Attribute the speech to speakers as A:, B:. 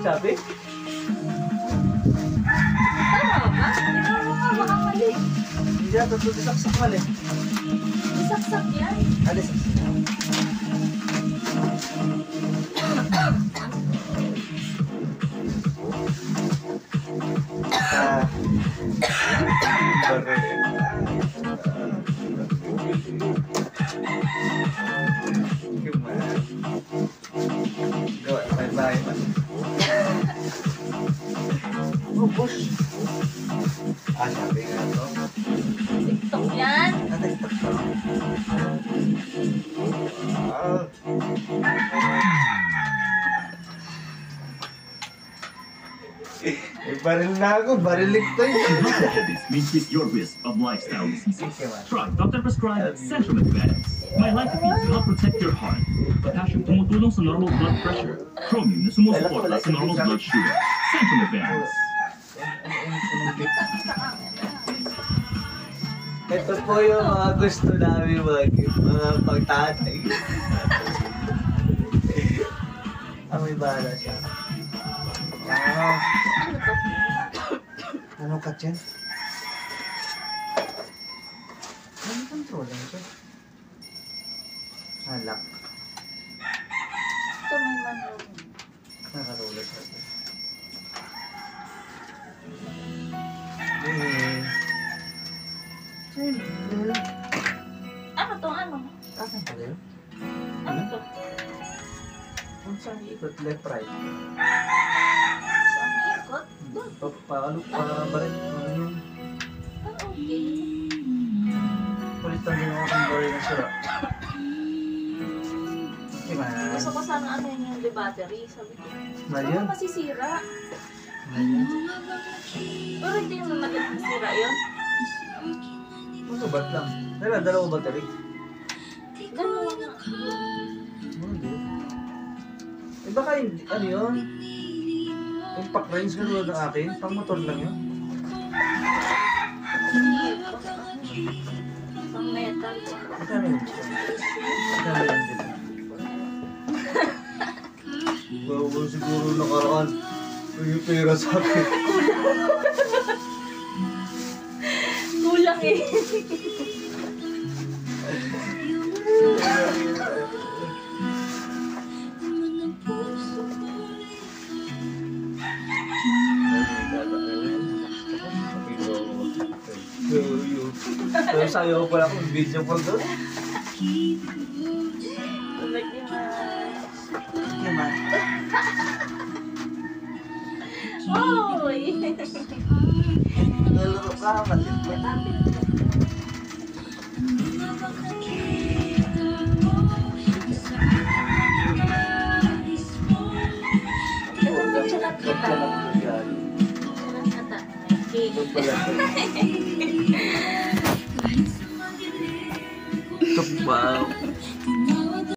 A: Sabi?
B: Tama ba? Ikaw mo nga baka mali.
A: Hindi na, saksak mali.
B: Isaksak yan.
A: Alis. Push. Sabi nga ito.
B: TikTok yan.
A: TikTok to. Baril na ako, barilig to yun.
C: Increase your risk of lifestyle diseases. Try Dr. Prescribed Centrum Advance. My life appeals to help protect your heart. Potassium tumutulong sa normal blood pressure. Chromium na sumusuporta sa normal blood sugar. Centrum Advance.
A: Ito po yung mga gusto namin mga pagtatay. May bala siya. Wow. Anong katyan? Anong control lang ito? Lock.
B: Ito may manok.
A: Nakarola siya ito.
B: Ano to? Ano?
A: Asan pa kayo?
B: Ano to?
A: Kung saan ikot, left, right.
B: Saan ikot? Doon.
A: Pabarit. Ano yun?
B: Ah, okay.
A: Palitan din ako ng bari na sira.
B: Gusto ko sana ano yun yung battery. Sabi ko,
A: Mali
B: ano
A: yun?
B: masisira? Pero hindi naman masisira yun.
A: lobat lang. Kailan, dalawang battery.
B: Dalawa nga.
A: Hindi. Eh baka hindi, ano yun? Yung pack range na ng akin, pang motor lang yun.
B: Pang metal.
A: Magkano yun? Magkano yun dito? Bawa siguro nakaraan. Yung pera sa akin.
B: Kulang eh.
A: Pero sayo ko pala kung video po doon. Naman.
B: Oy!
A: Nalaro ka, malit.
B: Charot kita. Charot kata. Okay.
A: Wow.